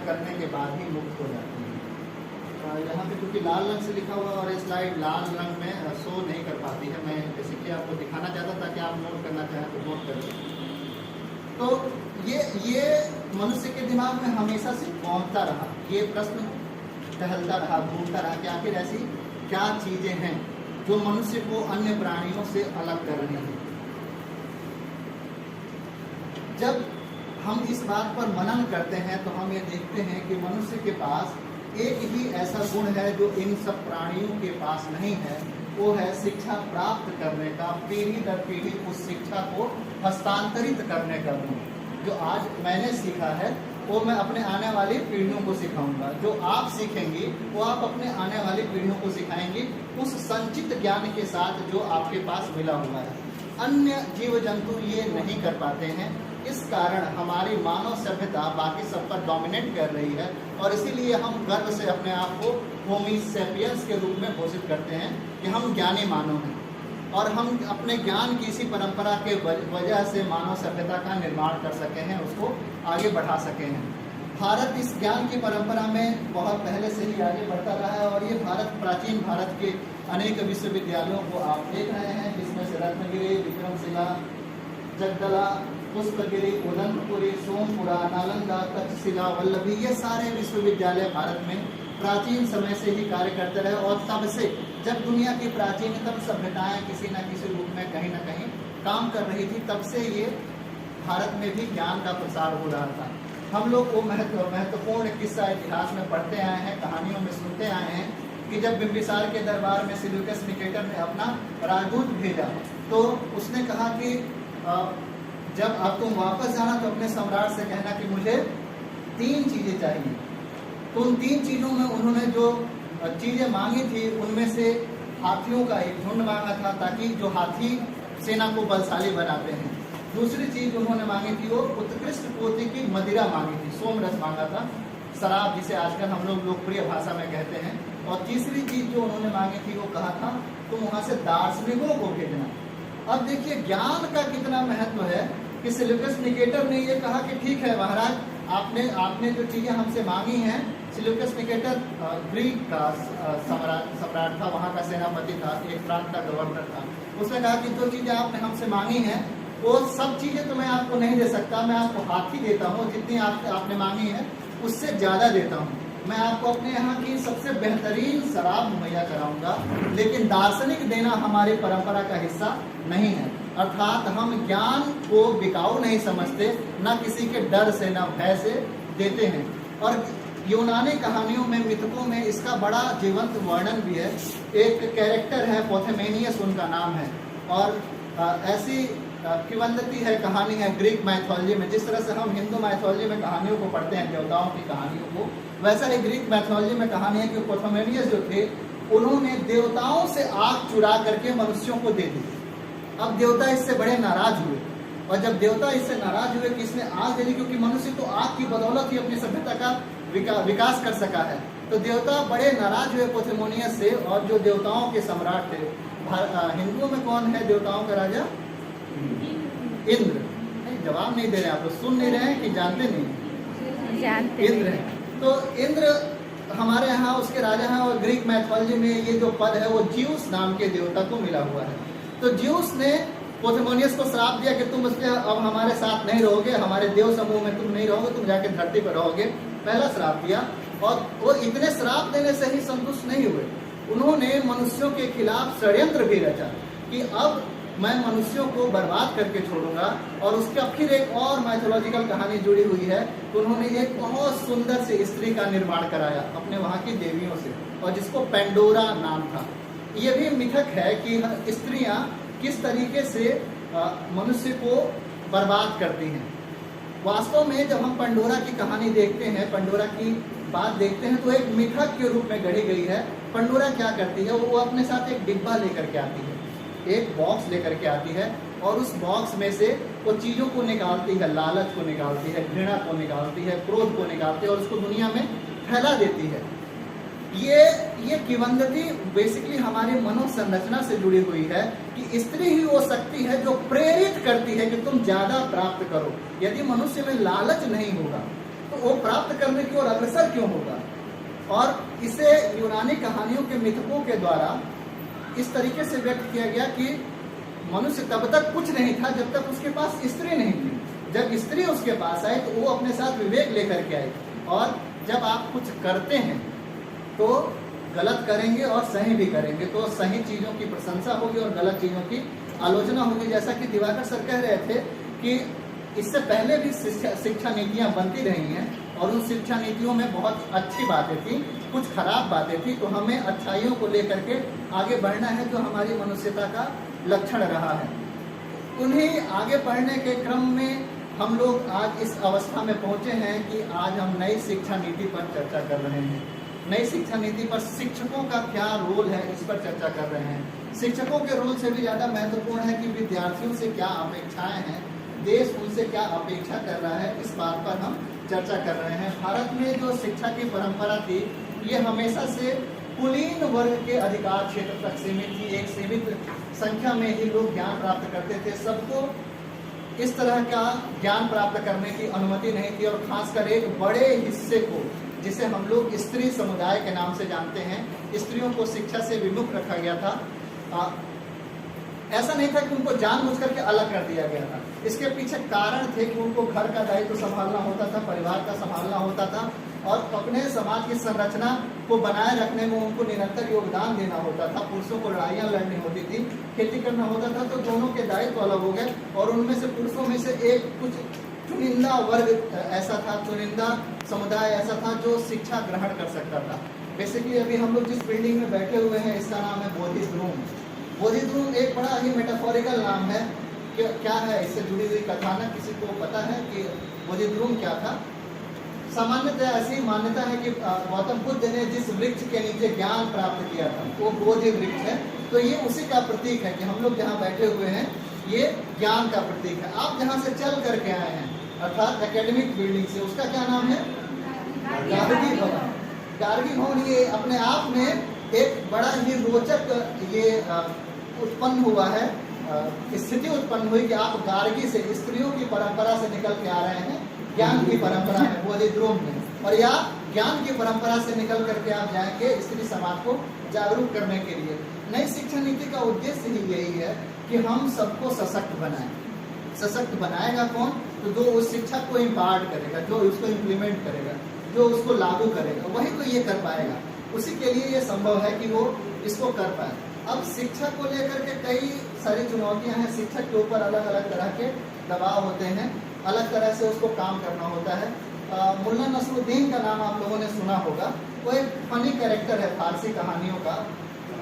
करने के बाद ही मुक्त हो जाती है। यहाँ पे क्योंकि लाल रंग से लिखा हुआ और ये स्लाइड लाल रंग में शो नहीं कर पाती है, मैं बेसिकली आपको दिखाना चाहता था कि आप नोट करना चाहें तो नोट करें। तो ये मनुष्य के दिमाग में हमेशा से घूमता रहा, ये प्रश्न टहलता रहा, घूमता रहा कि आखिर ऐसी क्या चीजें हैं जो मनुष्य को अन्य प्राणियों से अलग कर रही हैं। जब हम इस बात पर मनन करते हैं तो हम ये देखते हैं कि मनुष्य के पास एक ही ऐसा गुण है जो इन सब प्राणियों के पास नहीं है, वो है शिक्षा प्राप्त करने का, पीढ़ी दर पीढ़ी उस शिक्षा को हस्तांतरित करने का गुण। जो आज मैंने सीखा है वो मैं अपने आने वाली पीढ़ियों को सिखाऊंगा, जो आप सीखेंगी वो आप अपने आने वाली पीढ़ियों को सिखाएंगी उस संचित ज्ञान के साथ जो आपके पास मिला हुआ है। अन्य जीव जंतु ये नहीं कर पाते हैं, इस कारण हमारी मानव सभ्यता बाकी सब पर डोमिनेट कर रही है और इसीलिए हम गर्व से अपने आप को होमी सेपियंस के रूप में घोषित करते हैं कि हम ज्ञानी मानव हैं और हम अपने ज्ञान की इसी परंपरा के वजह से मानव सभ्यता का निर्माण कर सके हैं, उसको आगे बढ़ा सके हैं। भारत इस ज्ञान की परंपरा में बहुत पहले से ही आगे बढ़ता रहा है और ये प्राचीन भारत के अनेक विश्वविद्यालयों को आप देख रहे हैं, जिसमें से रत्नगिरी, विक्रमशिला, जगदला, पुष्पगिरी, उदंतपुरी, सोमपुरा, नालंदा, तक्षशिला, वल्लभी, ये सारे विश्वविद्यालय भारत में प्राचीन समय से ही कार्य करते रहे और तब से जब दुनिया की प्राचीनतम सभ्यताएं किसी न किसी रूप में कहीं न कहीं काम कर रही थी, तब से ये भारत में भी ज्ञान का प्रसार हो रहा था। हम लोग वो महत्वपूर्ण किस्सा इतिहास में पढ़ते आए हैं, कहानियों में सुनते आए हैं कि जब बिम्बिसार के दरबार में सिल्यूकस निकेटर ने अपना राजदूत भेजा तो उसने कहा कि जब अब तुम वापस जाना तो अपने सम्राट से कहना कि मुझे 3 चीजें चाहिए। तो उन 3 चीजों में उन्होंने जो चीजें मांगी थी उनमें से हाथियों का एक झुंड मांगा था ताकि जो हाथी सेना को बलशाली बनाते हैं। दूसरी चीज उन्होंने मांगी थी वो उत्कृष्ट पोथी की मदिरा मांगी थी, सोमरस मांगा था, शराब जिसे आजकल हम लोग लोकप्रिय भाषा में कहते हैं। और तीसरी चीज जो उन्होंने मांगी थी वो कहा था तुम वहां से दार्शनिकों को भेजना। अब देखिए ज्ञान का कितना महत्व है कि सिल्यूकस निकेटर ने ये कहा कि ठीक है महाराज, आपने जो चीजें हमसे मांगी हैं, सिल्यूकस निकेटर ग्रीक का सम्राट था, वहाँ का सेनापति था, एक प्रांत का गवर्नर था। उसने कहा कि जो चीजें आपने हमसे मांगी हैं वो सब चीजें तो मैं आपको नहीं दे सकता, मैं आपको हाथी देता हूँ, जितनी आपने मांगी है उससे ज्यादा देता हूँ। मैं आपको अपने यहाँ की सबसे बेहतरीन शराब मुहैया कराऊंगा, लेकिन दार्शनिक देना हमारी परंपरा का हिस्सा नहीं है। अर्थात हम ज्ञान को बिकाऊ नहीं समझते, ना किसी के डर से ना भय से देते हैं। और यूनानी कहानियों में, मिथकों में इसका बड़ा जीवंत वर्णन भी है। एक कैरेक्टर है पोथेमेनियस उनका नाम है, और ऐसी किंवदंती है, कहानी है ग्रीक मैथोलॉजी में। जिस तरह से हम हिंदू मैथोलॉजी में कहानियों को पढ़ते हैं, देवताओं की कहानियों को, वैसा ही ग्रीक मैथोलॉजी में कहानी है कि पोथेमेनियस जो थे उन्होंने देवताओं से आग चुरा करके मनुष्यों को दे दी। अब देवता इससे बड़े नाराज हुए, और जब देवता इससे नाराज हुए कि इसने आग दे दी, क्योंकि मनुष्य तो आग की बदौलत ही अपनी सभ्यता का विकास कर सका है, तो देवता बड़े नाराज हुए पोथेमेनियस से। और जो देवताओं के सम्राट थे, हिंदुओं में कौन है देवताओं का राजा? इंद्र। नहीं, जवाब नहीं दे रहे आप लोग, सुन नहीं रहे हैं कि जानते नहीं? जानते। इंद्र है। तो इंद्र हमारे यहाँ उसके राजा हैं, और ग्रीक मैथोलॉजी में ये जो पद है वो ज्यूस नाम के देवता को मिला हुआ है। तो ज्यूस ने पोथेमेनियस को श्राप दिया कि तुम इसलिए अब हमारे साथ नहीं रहोगे, हमारे देव समूह में तुम नहीं रहोगे, तुम जाके धरती पर रहोगे, पहला श्राप दिया। और वो इतने श्राप देने से ही संतुष्ट नहीं हुए, उन्होंने मनुष्यों के खिलाफ षड्यंत्र भी रचा कि अब मैं मनुष्यों को बर्बाद करके छोड़ूंगा। और उसका फिर एक और मैथोलॉजिकल कहानी जुड़ी हुई है। तो उन्होंने एक बहुत सुंदर सी स्त्री का निर्माण कराया अपने वहाँ की देवियों से, और जिसको पेंडोरा नाम था। ये भी मिथक है कि स्त्रियां किस तरीके से मनुष्य को बर्बाद करती हैं। वास्तव में जब हम पेंडोरा की कहानी देखते हैं, पेंडोरा की बात देखते हैं, तो एक मिथक के रूप में गढ़ी गई है। पेंडोरा क्या करती है, वो अपने साथ एक डिब्बा लेकर के आती है, एक बॉक्स लेकर के आती है, और उस बॉक्स में से वो चीजों को निकालती है, लालच को निकालती है, घृणा को निकालती है, क्रोध को निकालती है, और उसको दुनिया में फैला देती है। ये किंवदंती बेसिकली हमारी मनोसंरचना से जुड़ी हुई है कि स्त्री ही वो शक्ति है जो प्रेरित करती है कि तुम ज्यादा प्राप्त करो। यदि मनुष्य में लालच नहीं होगा तो वो प्राप्त करने की ओर अग्रसर क्यों होगा? और इसे यूनानी कहानियों के मिथकों के द्वारा इस तरीके से व्यक्त किया गया कि मनुष्य तब तक कुछ नहीं था जब तक उसके पास स्त्री नहीं थी। जब स्त्री उसके पास आई तो वो अपने साथ विवेक लेकर के आई। और जब आप कुछ करते हैं तो गलत करेंगे और सही भी करेंगे, तो सही चीज़ों की प्रशंसा होगी और गलत चीज़ों की आलोचना होगी। जैसा कि दिवाकर सर कह रहे थे कि इससे पहले भी शिक्षा नीतियाँ बनती रही हैं और उन शिक्षा नीतियों में बहुत अच्छी बातें थी, कुछ खराब बातें थी। तो हमें अच्छाइयों को लेकर के आगे बढ़ना है, जो हमारी मनुष्यता का लक्षण रहा है। उन्हीं आगे बढ़ने के क्रम में हम लोग आज इस अवस्था में पहुंचे हैं कि आज हम नई शिक्षा नीति पर चर्चा कर रहे हैं। नई शिक्षा नीति पर शिक्षकों का क्या रोल है, इस पर चर्चा कर रहे हैं। शिक्षकों के रोल से भी ज़्यादा महत्वपूर्ण है कि विद्यार्थियों से क्या अपेक्षाएं हैं, देश उनसे क्या अपेक्षा कर रहा है, इस बात पर हम चर्चा कर रहे हैं। भारत में जो शिक्षा की परंपरा थी, ये हमेशा से कुलीन वर्ग के अधिकार क्षेत्र तक सीमित थी। एक सीमित संख्या में ही लोग ज्ञान प्राप्त करते थे, सबको इस तरह का ज्ञान प्राप्त करने की अनुमति नहीं थी। और खासकर एक बड़े हिस्से को, जिसे हम लोग स्त्री समुदाय के नाम से जानते हैं, स्त्रियों को शिक्षा से विमुख रखा गया था। ऐसा नहीं था कि उनको जानबूझ करके अलग कर दिया गया था, इसके पीछे कारण थे कि उनको घर का दायित्व संभालना होता था, परिवार का संभालना होता था और अपने समाज की संरचना को बनाए रखने में उनको निरंतर योगदान देना होता था। पुरुषों को लड़ाइयाँ लड़नी होती थी, खेती करना होता था, तो दोनों के दायित्व अलग हो गए। और उनमें से पुरुषों में से एक कुछ चुनिंदा वर्ग ऐसा था, चुनिंदा समुदाय ऐसा था जो शिक्षा ग्रहण कर सकता था। बेसिकली अभी हम लोग जिस बिल्डिंग में बैठे हुए हैं, इसका नाम है बोधिस रूम। बोधिस रूम एक बड़ा ही मेटाफोरिकल नाम है। क्या है इससे जुड़ी हुई कथानक किसी को पता है कि बोधिस रूम क्या था? सामान्यतः ऐसी मान्यता है कि गौतम बुद्ध ने जिस वृक्ष के नीचे ज्ञान प्राप्त किया था वो बोधि वृक्ष है। तो ये उसी का प्रतीक है कि हम लोग जहाँ बैठे हुए हैं ये ज्ञान का प्रतीक है। आप जहाँ से चल करके आए हैं, अर्थात एकेडमिक बिल्डिंग से, उसका क्या नाम है? गार्गी भवन। गार्गी भवन ये अपने आप में एक बड़ा ही रोचक ये उत्पन्न हुआ है, स्थिति उत्पन्न हुई कि आप गार्गी से, स्त्रियों की परंपरा से निकल के आ रहे हैं ज्ञान की परंपरा में, बोधिद्रोम में, और या ज्ञान की परंपरा से निकल करके आप जाएंगे स्त्री समाज को जागरूक करने के लिए। नई शिक्षा नीति का उद्देश्य ही यही है कि हम सबको सशक्त बनाएं। सशक्त बनाएगा कौन? तो जो उस शिक्षा को इम्पार्ट करेगा, जो उसको इम्प्लीमेंट करेगा, जो उसको लागू करेगा, वही तो ये कर पाएगा। उसी के लिए ये संभव है कि वो इसको कर पाए। अब शिक्षा को लेकर के कई सारी चुनौतियां हैं। शिक्षक के ऊपर अलग अलग तरह के दबाव होते हैं, अलग तरह से उसको काम करना होता है। मुल्ला नसरुद्दीन का नाम आप लोगों ने सुना होगा। वो एक फनी कैरेक्टर है फारसी कहानियों का,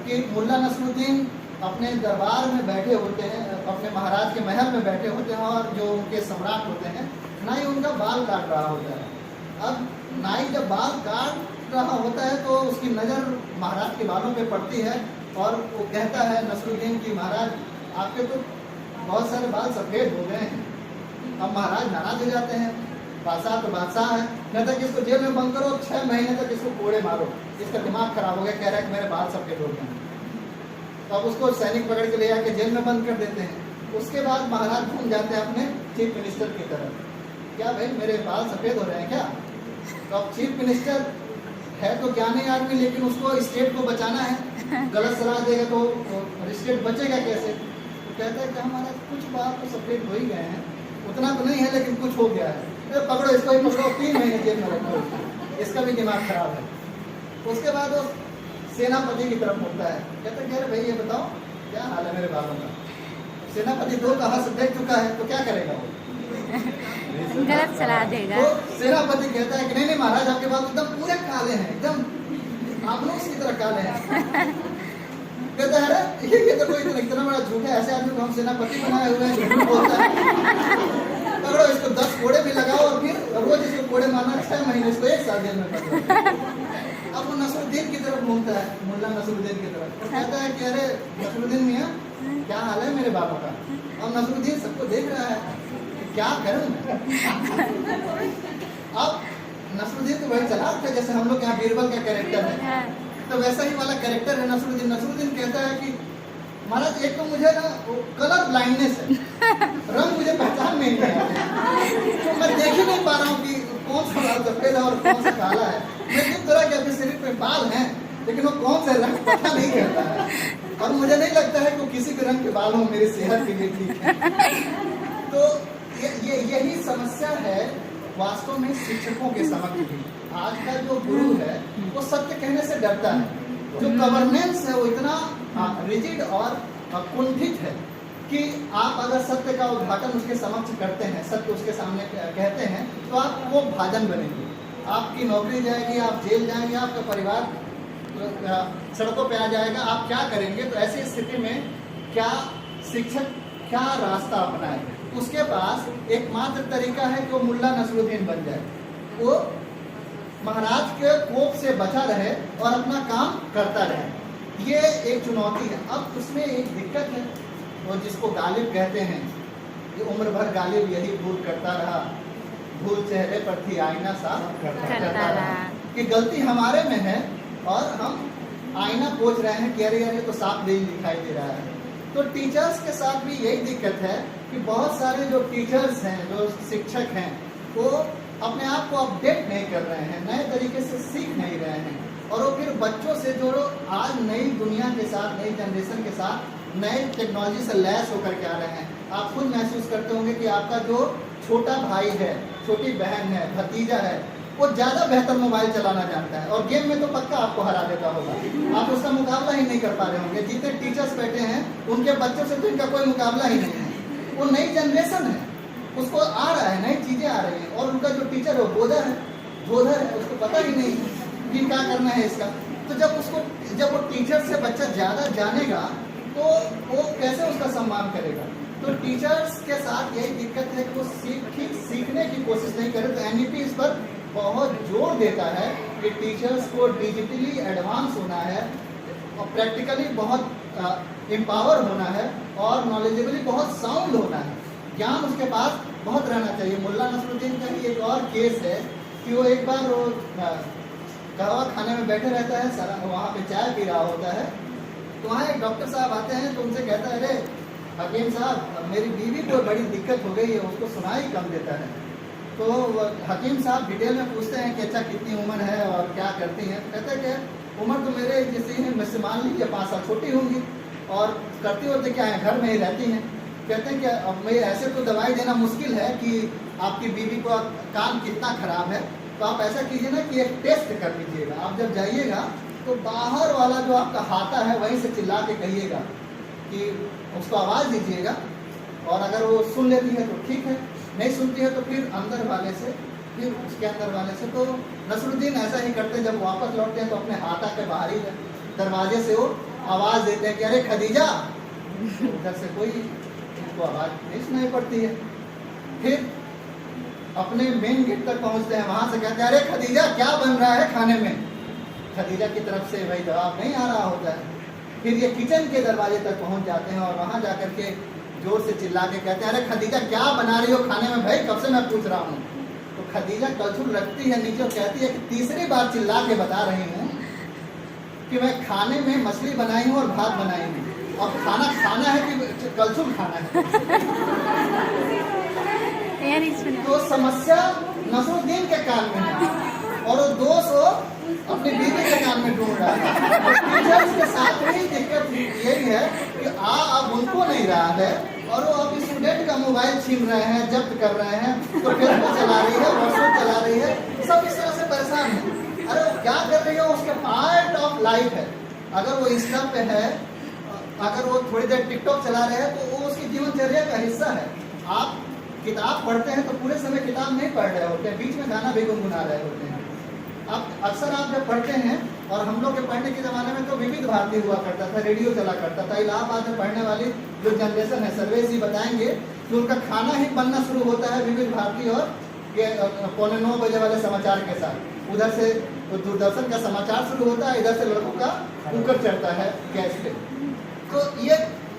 कि मुल्ला नसरुद्दीन अपने दरबार में बैठे होते हैं, अपने महाराज के महल में बैठे होते हैं, और जो उनके सम्राट होते हैं, नाई उनका बाल काट रहा होता है। अब नाई जब बाल काट रहा होता है तो उसकी नज़र महाराज के बालों पे पड़ती है और वो कहता है नसरुद्दीन की, महाराज आपके तो बहुत सारे बाल सफ़ेद हो गए हैं। अब महाराज नाराज हो जाते हैं, बादशाह तो बादशाह है, न तक इसको जेल में बंद करो, 6 महीने तक इसको कोड़े मारो, इसका दिमाग खराब हो गया, कह रहा है कि मेरे बाल सफ़ेद हो गए हैं। तो अब उसको सैनिक पकड़ के ले जाके जेल में बंद कर देते हैं। उसके बाद महाराज घूम जाते हैं अपने चीफ मिनिस्टर की तरफ, क्या भाई मेरे बाल सफ़ेद हो रहे हैं क्या? तो अब चीफ मिनिस्टर है तो ज्ञानी आदमी, लेकिन उसको स्टेट को बचाना है, गलत सलाह देगा तो स्टेट बचेगा कैसे? तो कहता है कि हमारा कुछ बाल तो सफ़ेद हो ही गए हैं, उतना तो नहीं है लेकिन कुछ हो गया है, तो पकड़ो इसको ही पकड़ो, 3 महीने जेल में रखो, इसका भी दिमाग खराब है। उसके बाद वो सेनापति की तरफ मुड़ता है, कहता है अरे भाई ये बताओ क्या हाल है मेरे बालों का? सेनापति 2 का हंस देख चुका है तो क्या करेगा वो? गलत सलाह देगा। तो सेनापति कहता है कि नहीं नहीं महाराज आपके बाल एकदम पूरे काले हैं, एकदम आमलोस की तरह काले हैं। कहता है अरे ये तो कोई इतना बड़ा झूठ है, ऐसे आदमी को हम सेनापति बनाए हुए हैं, झूठ बोलता है। पकड़ो इसको 10 कोड़े भी लगाओ और फिर रोज इसको कोड़े मारना, 6 महीने, इसको 1 साल जेल में पकड़ो। अब वो नसरुद्दीन की तरफ घूमता है, मुल्ला नसरुद्दीन की तरफ, और कहता है कि अरे नसरुद्दीन मियाँ क्या हाल है मेरे बालों का? और नसरुद्दीन सबको देख रहा है, क्या करूं मैं? अब नसरुद्दीन तो वही चला था जैसे हम लोग यहाँ बीरबल का कैरेक्टर है, तो वैसा ही वाला कैरेक्टर है नसरुद्दीन। नसरुद्दीन कहता है कि महाराज एक तो मुझे ना कलर ब्लाइंडनेस है, रंग मुझे पहचान में नहीं आता, तो मैं देख ही नहीं पा रहा हूँ कि कौन सा बाल सफेद है और कौन सा काला है। मैं जिस तरह के अपने शरीर पे बाल हैं, लेकिन वो कौन सा रंग पता नहीं रहता है, और मुझे नहीं लगता है कि किसी भी रंग के बाल हो मेरी सेहत के लिए ठीक है। तो यही समस्या है वास्तव में शिक्षकों के समक्ष भी। आज का जो गुरु है वो सत्य कहने से डरता है। जो गवर्नेंस है वो इतना रिजिड और कुंठित है कि आप अगर सत्य का उद्घाटन उसके समक्ष करते हैं, सत्य उसके सामने कहते हैं, तो आप वो भाजन बनेंगे, आपकी नौकरी जाएगी, आप जेल जाएंगे, आपका परिवार सड़कों पे आ जाएगा। आप क्या करेंगे? तो ऐसी स्थिति में क्या शिक्षक क्या रास्ता अपनाए? उसके पास एकमात्र तरीका है कि वो मुल्ला नसरुद्दीन बन जाए, वो महाराज के कोप से बचा रहे और अपना काम करता रहे। ये एक चुनौती है। अब उसमें एक दिक्कत है, और जिसको गालिब कहते हैं, ये उम्र भर गालिब यही भूल करता रहा, भूल चेहरे पर थी आईना साफ करता रहा। कि गलती हमारे में है और हम आईना पोंछ रहे हैं कि अरे यार ये तो साफ नहीं दिखाई दे रहा है। तो टीचर्स के साथ भी यही दिक्कत है कि बहुत सारे जो टीचर्स हैं, जो शिक्षक हैं, वो अपने आप को अपडेट नहीं कर रहे हैं, नए तरीके से सीख नहीं रहे हैं, और वो फिर बच्चों से जो आज नई दुनिया के साथ, नई जनरेशन के साथ, नए टेक्नोलॉजी से लैस होकर के आ रहे हैं। आप खुद महसूस करते होंगे कि आपका जो छोटा भाई है, छोटी बहन है, भतीजा है, वो ज़्यादा बेहतर मोबाइल चलाना जानता है, और गेम में तो पक्का आपको हरा देता होगा। आप उसका मुकाबला ही नहीं कर पा रहे होंगे। जितने टीचर्स बैठे हैं उनके बच्चों से तो इनका कोई मुकाबला ही नहीं है। वो नई जनरेशन है, उसको आ रहा है, नई चीज़ें आ रही हैं, और उनका जो टीचर है वो बोधर है, उसको पता ही नहीं कि क्या करना है इसका। तो जब वो टीचर से बच्चा ज़्यादा जानेगा तो वो कैसे उसका सम्मान करेगा? तो टीचर्स के साथ यही दिक्कत है कि वो सीखने की कोशिश नहीं करे। तो एनईपी इस पर बहुत जोर देता है कि टीचर्स को डिजिटली एडवांस होना है, और प्रैक्टिकली बहुत एम्पावर होना है, और नॉलेजेबली बहुत साउंड होना है। ज्ञान उसके पास बहुत रहना चाहिए। मुल्ला नसरुद्दीन का ही एक और केस है कि वो एक बार वो कहवा खाने में बैठे रहता है, सारा वहाँ पे चाय पी रहा होता है, तो वहाँ एक डॉक्टर साहब आते हैं, तो उनसे कहता है, अरे हकीम साहब मेरी बीवी को बड़ी दिक्कत हो गई है, उसको सुनाई कम देता है। तो हकीम साहब डिटेल में पूछते हैं कि अच्छा कितनी उम्र है और क्या करती हैं? कहते हैं कि उम्र तो मेरे जैसी है, मुझसे मान लीजिए 5 साल छोटी होंगी, और करती होते क्या है, घर में ही रहती हैं। कहते हैं कि अब मैं ऐसे तो दवाई देना मुश्किल है कि आपकी बीवी को कान कितना खराब है, तो आप ऐसा कीजिए ना कि एक टेस्ट कर लीजिएगा। आप जब जाइएगा तो बाहर वाला जो आपका हाथा है वहीं से चिल्ला के कहिएगा कि उसको आवाज़ दीजिएगा, और अगर वो सुन लेती है तो ठीक है, नहीं सुनती है तो फिर अंदर वाले से, फिर उसके अंदर वाले से। तो नसरुद्दीन ऐसा ही करते हैं, जब वापस लौटते हैं तो अपने हाथा के बाहरी दरवाजे से वो आवाज़ देते हैं कि अरे खदीजा। उधर से कोई उसको आवाज़ नहीं सुनाई पड़ती है। फिर अपने मेन गेट तक पहुंचते हैं, वहां से कहते हैं अरे खदीजा क्या बन रहा है खाने में? खदीजा की तरफ से भाई जवाब नहीं आ रहा होता है। फिर ये किचन के दरवाजे तक पहुंच जाते हैं, और वहां जाकर के जोर से चिल्ला के कहते हैं अरे खदीजा क्या बना रही हो खाने में भाई, कब से मैं पूछ रहा हूँ। तो खदीजा कलछुल रखती है नीचे और कहती है कि तीसरी बार चिल्ला के बता रही हूँ कि मैं खाने में मछली बनाई हूँ और भात बनाई हूँ। अब खाना खाना है कि कलछुल खाना है? तो समस्या नसरुद्दीन के कान में है, और वो दोष वो अपनी बीवी के कान में ढूंढ रहा है। तो टीचर्स के साथ भी दिक्कत यही है कि अब उनको नहीं रहा है, और वो अब स्टूडेंट का मोबाइल छीन रहे हैं, जब्त कर रहे हैं, तो फेसबुक चला रही है, व्हाट्सएप चला रही है, सब इस तरह से परेशान है। अरे वो क्या कर रही है? उसके पार्ट ऑफ लाइफ है। अगर वो इंस्टा पे है, अगर वो थोड़ी देर टिकटॉक चला रहे हैं, तो वो उसकी जीवनचर्या का हिस्सा है। आप किताब पढ़ते हैं तो पूरे समय किताब नहीं पढ़ रहे होते हैं, बीच में गाना भी गुनगुना रहे होते हैं। अब अक्सर आप जब पढ़ते हैं, और हम लोग के पढ़ने के ज़माने में तो विविध भारती हुआ करता था, रेडियो चला करता था। इलाहाबाद में पढ़ने वाली जो जनरेशन है, सर्वेश जी बताएंगे कि उनका खाना ही बनना शुरू होता है विविध भारती और 9:15 बजे वाले समाचार के साथ। उधर से दूरदर्शन का समाचार शुरू होता है, इधर से लड़कों का कुकर चढ़ता है गैस पे। तो ये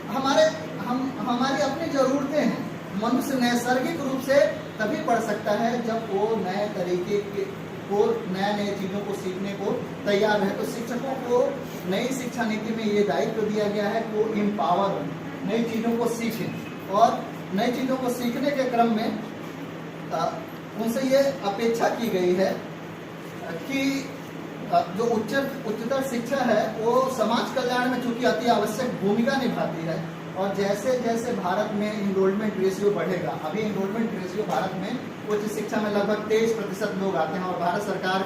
हमारी अपनी ज़रूरतें हैं। मनुष्य नैसर्गिक रूप से तभी पढ़ सकता है जब वो नए तरीके के को, नए चीज़ों को सीखने को तैयार है। तो शिक्षकों को नई शिक्षा नीति में ये दायित्व दिया गया है कि वो एम्पावर हो, नई चीज़ों को सीखें, और नई चीज़ों को सीखने के क्रम में उनसे ये अपेक्षा की गई है कि जो उच्चतर शिक्षा है वो समाज कल्याण में चूंकि अति आवश्यक भूमिका निभाती है, और जैसे जैसे भारत में इनरोलमेंट रेशियो बढ़ेगा, अभी इनरोलमेंट रेशियो भारत में उच्च शिक्षा में लगभग 23% लोग आते हैं, और भारत सरकार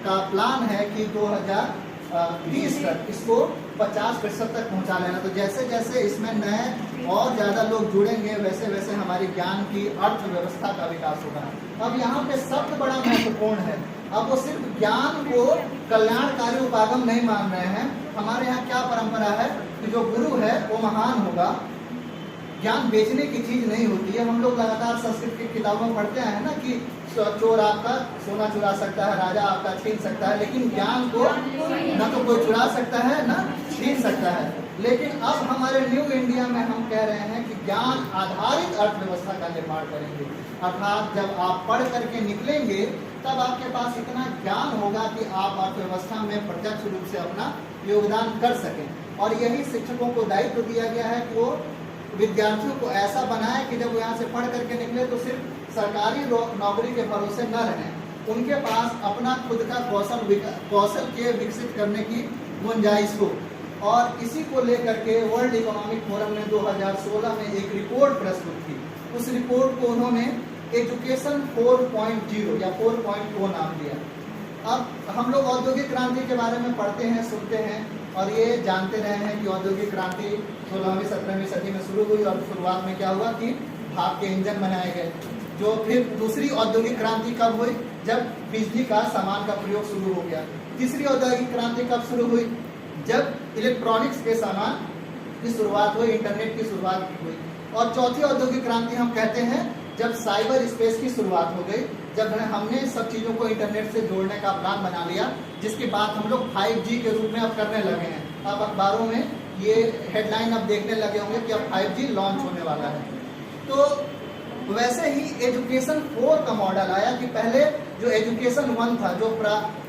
का प्लान है कि 2030 तक इसको 50% तक पहुंचा लेना। तो जैसे जैसे इसमें नए और ज़्यादा लोग जुड़ेंगे, वैसे वैसे हमारी ज्ञान की अर्थव्यवस्था का विकास होगा। अब यहाँ पे शब्द बड़ा महत्वपूर्ण है। अब वो सिर्फ ज्ञान को कल्याणकारी उपागम नहीं मान रहे हैं। हमारे यहाँ क्या परंपरा है कि जो गुरु है वो महान होगा, ज्ञान बेचने की चीज नहीं होती है। हम लोग लगातार संस्कृत की किताबों में पढ़ते हैं ना कि चोर आपका सोना चुरा सकता है, राजा आपका छीन सकता है, लेकिन ज्ञान को ना तो कोई चुरा सकता है ना छीन सकता है। लेकिन अब हमारे न्यू इंडिया में हम कह रहे हैं कि ज्ञान आधारित अर्थव्यवस्था का निर्माण करेंगे। अर्थात जब आप पढ़ करके निकलेंगे तब आपके पास इतना ज्ञान होगा कि आप अर्थव्यवस्था में प्रत्यक्ष रूप से अपना योगदान कर सकें। और यही शिक्षकों को दायित्व दिया गया है कि वो विद्यार्थियों को ऐसा बनाए कि जब वो यहाँ से पढ़ करके निकले तो सिर्फ सरकारी नौकरी के भरोसे न रहें, उनके पास अपना खुद का कौशल के विकसित करने की गुंजाइश हो। और इसी को लेकर के वर्ल्ड इकोनॉमिक फोरम ने 2016 में एक रिपोर्ट प्रस्तुत की। उस रिपोर्ट को उन्होंने एजुकेशन 4.0 या 4.0 नाम दिया। अब हम लोग औद्योगिक क्रांति के बारे में पढ़ते हैं, सुनते हैं, और ये जानते रहे हैं कि औद्योगिक क्रांति 16वीं 17वीं सदी में शुरू हुई, और शुरुआत में क्या हुआ कि भाप के इंजन बनाए गए। जो फिर दूसरी औद्योगिक क्रांति कब हुई? जब बिजली का सामान का प्रयोग शुरू हो गया। तीसरी औद्योगिक क्रांति कब शुरू हुई? जब इलेक्ट्रॉनिक्स के सामान की शुरुआत हुई, इंटरनेट की शुरुआत हुई। और चौथी औद्योगिक क्रांति हम कहते हैं जब साइबर स्पेस की शुरुआत हो गई, जब हमने सब चीज़ों को इंटरनेट से जोड़ने का प्लान बना लिया, जिसकी बात हम लोग 5G के रूप में अब करने लगे हैं। अब अखबारों में ये हेडलाइन अब देखने लगे होंगे कि अब 5G लॉन्च होने वाला है। तो वैसे ही एजुकेशन 4 का मॉडल आया कि पहले जो एजुकेशन 1 था, जो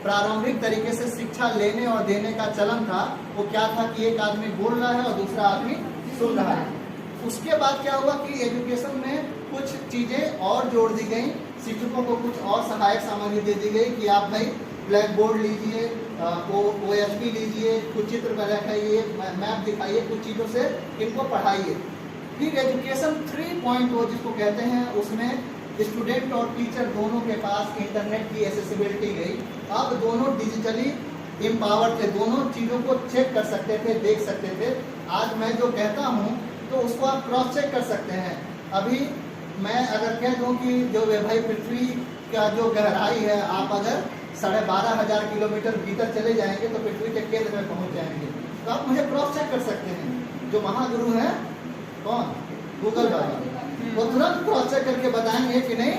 प्रारंभिक तरीके से शिक्षा लेने और देने का चलन था, वो क्या था कि एक आदमी बोल रहा है और दूसरा आदमी सुन रहा है। उसके बाद क्या हुआ कि एजुकेशन में कुछ चीज़ें और जोड़ दी गई, शिक्षकों को कुछ और सहायक सामग्री दे दी गई कि आप भाई ब्लैक बोर्ड लीजिए, OSP लीजिए, कुछ चित्र बनाइए, मैप दिखाइए, कुछ चीज़ों से इनको पढ़ाइए। फिर एजुकेशन 3.0 जिसको कहते हैं, उसमें स्टूडेंट और टीचर दोनों के पास इंटरनेट की एक्सेसिबिलिटी गई। अब दोनों डिजिटली एम्पावर थे, दोनों चीज़ों को चेक कर सकते थे, देख सकते थे। आज मैं जो कहता हूँ तो उसको आप क्रॉस चेक कर सकते हैं। अभी मैं अगर कह दूं कि जो भाई पृथ्वी का जो गहराई है, आप अगर 12,500 किलोमीटर भीतर चले जाएंगे तो पृथ्वी के केंद्र में पहुंच जाएंगे। तो आप मुझे क्रॉस चेक कर सकते हैं। जो महागुरु हैं कौन? गूगल बाबा। वो तुरंत क्रॉस चेक करके बताएंगे कि नहीं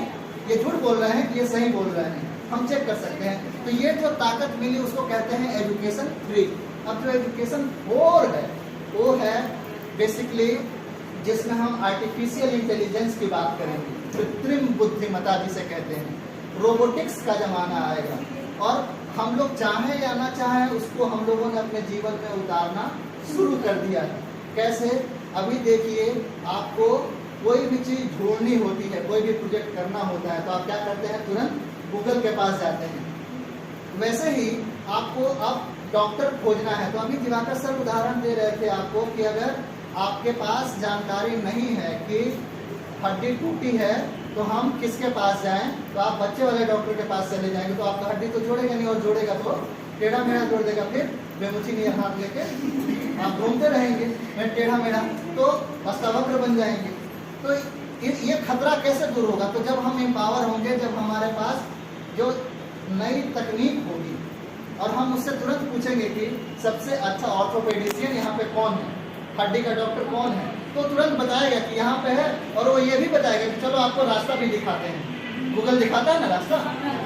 ये झूठ बोल रहे हैं कि ये सही बोल रहे हैं, हम चेक कर सकते हैं। तो ये जो ताकत मिली उसको कहते हैं एजुकेशन 3। अब जो एजुकेशन 4 है वो है बेसिकली जिसमें हम आर्टिफिशियल इंटेलिजेंस की बात करेंगे, कृत्रिम बुद्धिमत्ता जिसे कहते हैं। रोबोटिक्स का जमाना आएगा, और हम लोग चाहें या ना चाहें उसको हम लोगों ने अपने जीवन में उतारना शुरू कर दिया है। कैसे? अभी देखिए, आपको कोई भी चीज़ ढूंढनी होती है, कोई भी प्रोजेक्ट करना होता है, तो आप क्या करते हैं? तुरंत गूगल के पास जाते हैं। वैसे ही आपको अब डॉक्टर खोजना है, तो अभी दिवाकर सर उदाहरण दे रहे थे आपको कि अगर आपके पास जानकारी नहीं है कि हड्डी टूटी है तो हम किसके पास जाएं, तो आप बच्चे वाले डॉक्टर के पास चले जाएंगे, तो आपका हड्डी तो जोड़ेगा नहीं, और जोड़ेगा तो टेढ़ा मेढ़ा जोड़ देगा। फिर बेमुची नहीं हाथ लेके आप घूमते रहेंगे, मैं टेढ़ा मेढ़ा, तो अष्टावक्र बन जाएंगे। तो ये खतरा कैसे दूर होगा? तो जब हम एम्पावर होंगे, जब हमारे पास जो नई तकनीक होगी और हम उससे तुरंत पूछेंगे कि सबसे अच्छा ऑर्थोपेडिशियन यहाँ पे कौन है, हड्डी का डॉक्टर कौन है, तो तुरंत बताएगा कि यहाँ पे है। और वो ये भी बताएगा कि चलो आपको रास्ता भी दिखाते हैं। गूगल दिखाता है ना रास्ता,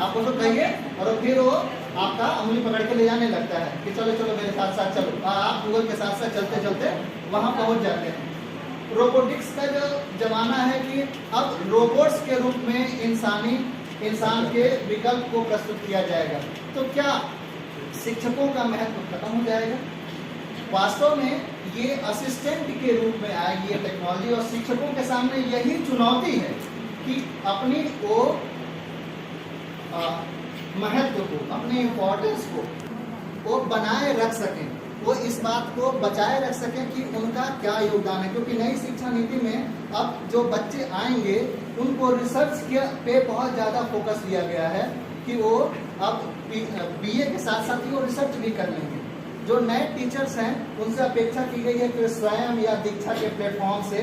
आप उसको कहिए और फिर वो आपका उंगली पकड़ के ले जाने लगता है कि चलो चलो मेरे साथ साथ चलो। आप गूगल के साथ साथ चलते चलते वहाँ पहुँच जाते हैं। रोबोटिक्स का जो जमाना है कि अब रोबोट्स के रूप में इंसान के विकल्प को प्रस्तुत किया जाएगा। तो क्या शिक्षकों का महत्व खत्म हो जाएगा? वास्तव में ये असिस्टेंट के रूप में आएगी ये टेक्नोलॉजी, और शिक्षकों के सामने यही चुनौती है कि अपनी वो महत्व को, अपनी इम्पोर्टेंस को वो बनाए रख सकें, वो इस बात को बचाए रख सकें कि उनका क्या योगदान है। क्योंकि नई शिक्षा नीति में अब जो बच्चे आएंगे उनको रिसर्च के पे बहुत ज़्यादा फोकस दिया गया है कि वो अब बीए के साथ साथ ही वो रिसर्च भी कर लेंगे। जो नए टीचर्स हैं उनसे अपेक्षा की गई है कि स्वयं या दीक्षा के प्लेटफॉर्म से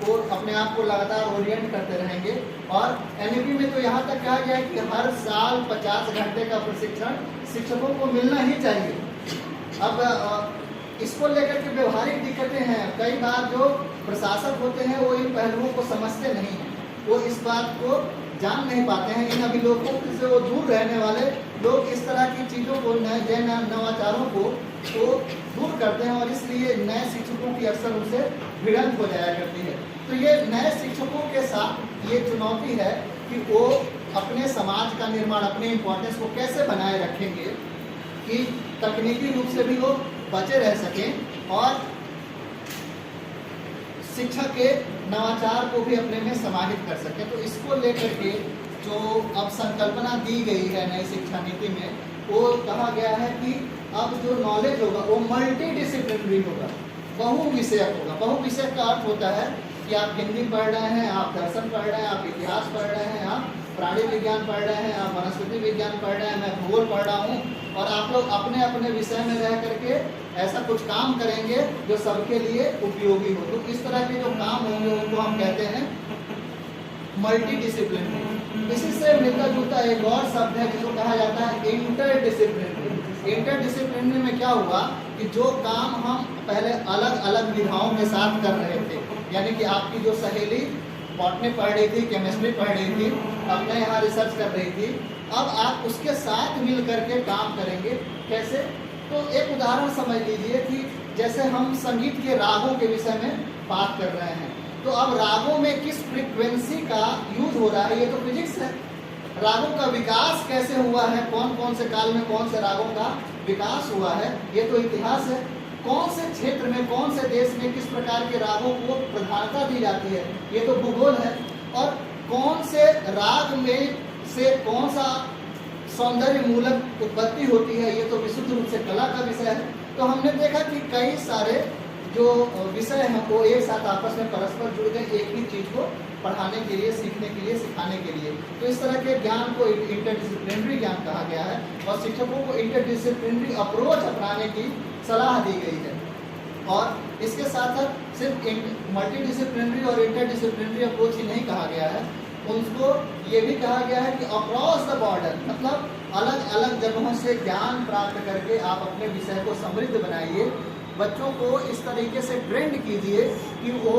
वो अपने आप को लगातार ओरिएंट करते रहेंगे। और एनईपी में तो यहाँ तक कहा गया है कि हर साल 50 घंटे का प्रशिक्षण शिक्षकों को मिलना ही चाहिए। अब इसको लेकर के व्यवहारिक दिक्कतें हैं। कई बार जो प्रशासक होते हैं वो इन पहलुओं को समझते नहीं हैं, वो इस बात को जान नहीं पाते हैं। इन अभिलोकों से वो दूर रहने वाले लोग इस तरह की चीज़ों को, नए नवाचारों को वो दूर करते हैं और इसलिए नए शिक्षकों की अक्सर उनसे भिड़ंत हो जाया करती है। तो ये नए शिक्षकों के साथ ये चुनौती है कि वो अपने समाज का निर्माण, अपने इम्पोर्टेंस को कैसे बनाए रखेंगे कि तकनीकी रूप से भी वो बचे रह सकें और शिक्षा के नवाचार को भी अपने में समाहित कर सकें। तो इसको लेकर के जो अब संकल्पना दी गई है नई शिक्षा नीति में, वो कहा गया है कि अब जो नॉलेज होगा वो मल्टी डिसिप्लिनरी होगा, बहु विषयक होगा। बहु विषयक का अर्थ होता है कि आप हिंदी पढ़ रहे हैं, आप दर्शन पढ़ रहे हैं, आप इतिहास पढ़ रहे हैं, आप प्राणी विज्ञान पढ़ रहे हैं, आप वनस्पति विज्ञान पढ़ रहे हैं, मैं भूगोल पढ़ रहा हूँ, और आप लोग अपने अपने विषय में रह करके ऐसा कुछ काम करेंगे जो सबके लिए उपयोगी हो। तो इस तरह के जो काम होंगे उनको हम कहते हैं मल्टी डिसिप्लिनरी। इसी से मिलता जुलता एक और शब्द है जिसको कहा जाता है इंटरडिसिप्लिनरी। इंटरडिसिप्लिनरी में क्या हुआ कि जो काम हम पहले अलग अलग विधाओं के साथ कर रहे थे, यानी कि आपकी जो सहेली बॉटनी पढ़ रही थी, केमिस्ट्री पढ़ रही थी, अपने यहाँ रिसर्च कर रही थी, अब आप उसके साथ मिल करके काम करेंगे। कैसे? तो एक उदाहरण समझ लीजिए कि जैसे हम संगीत के रागों के विषय में बात कर रहे हैं, तो अब रागों में किस फ्रीक्वेंसी का यूज हो रहा है, ये तो फिजिक्स है। रागों का विकास कैसे हुआ है, कौन कौन से काल में कौन से रागों का विकास हुआ है, ये तो इतिहास है। कौन से क्षेत्र में, कौन से देश में किस प्रकार के रागों को प्रधानता दी जाती है, ये तो भूगोल है। और कौन से राग में से कौन सा सौंदर्य मूलक उत्पत्ति होती है, ये तो विशुद्ध रूप से कला का विषय है। तो हमने देखा कि कई सारे जो विषय हैं वो एक साथ आपस में परस्पर जुड़ गए एक ही चीज़ को पढ़ाने के लिए, सीखने के लिए, सिखाने के लिए। तो इस तरह के ज्ञान को इंटरडिसिप्लिनरी ज्ञान कहा गया है और शिक्षकों को इंटरडिसिप्लिनरी अप्रोच अपनाने की सलाह दी गई है। और इसके साथ साथ सिर्फ मल्टी डिसिप्लिनरी और इंटरडिसिप्लिनरी अप्रोच ही नहीं कहा गया है, उनको ये भी कहा गया है कि अक्रॉस द बॉर्डर, मतलब अलग अलग जगहों से ज्ञान प्राप्त करके आप अपने विषय को समृद्ध बनाइए। बच्चों को इस तरीके से ट्रेंड कीजिए कि वो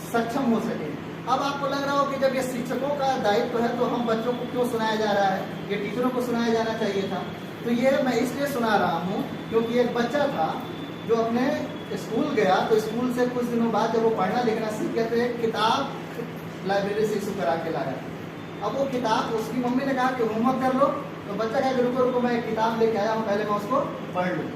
सक्षम हो सके। अब आपको लग रहा हो कि जब ये शिक्षकों का दायित्व है तो हम बच्चों को क्यों सुनाया जा रहा है, ये टीचरों को सुनाया जाना चाहिए था। तो ये मैं इसलिए सुना रहा हूँ क्योंकि एक बच्चा था जो अपने स्कूल गया, तो स्कूल से कुछ दिनों बाद जब वो पढ़ना लिखना सीख गया तो एक किताब लाइब्रेरी से इशू करा के लाया। अब वो किताब, उसकी मम्मी ने कहा कि होमवर्क कर लो, तो बच्चा कहा कि रुको रुको मैं एक किताब लेके आया हूँ, पहले मैं उसको पढ़ लूँ।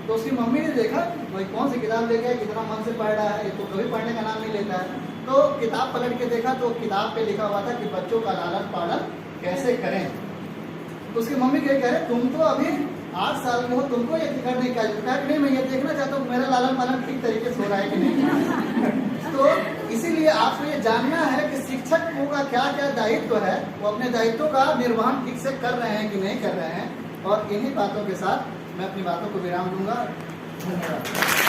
तो उसकी मम्मी ने देखा भाई कौन सी किताब लेके आया, कितना मन से पढ़ रहा है, ये तो कभी पढ़ने का नाम नहीं लेता है। तो किताब पलट के देखा तो किताब पे लिखा हुआ था कि बच्चों का लालन पालन कैसे करें। तो उसकी मम्मी कह रहे तुम तो अभी 8 साल में हो, तुमको ये करने का नहीं, मैं ये देखना चाहता हूँ मेरा लालन पालन ठीक तरीके से हो रहा है कि नहीं। तो इसीलिए आपको ये जानना है कि शिक्षकों का क्या क्या दायित्व है, वो अपने दायित्वों का निर्वहन ठीक से कर रहे हैं कि नहीं कर रहे हैं। और इन्हीं बातों के साथ मैं अपनी बातों को विराम दूंगा। धन्यवाद।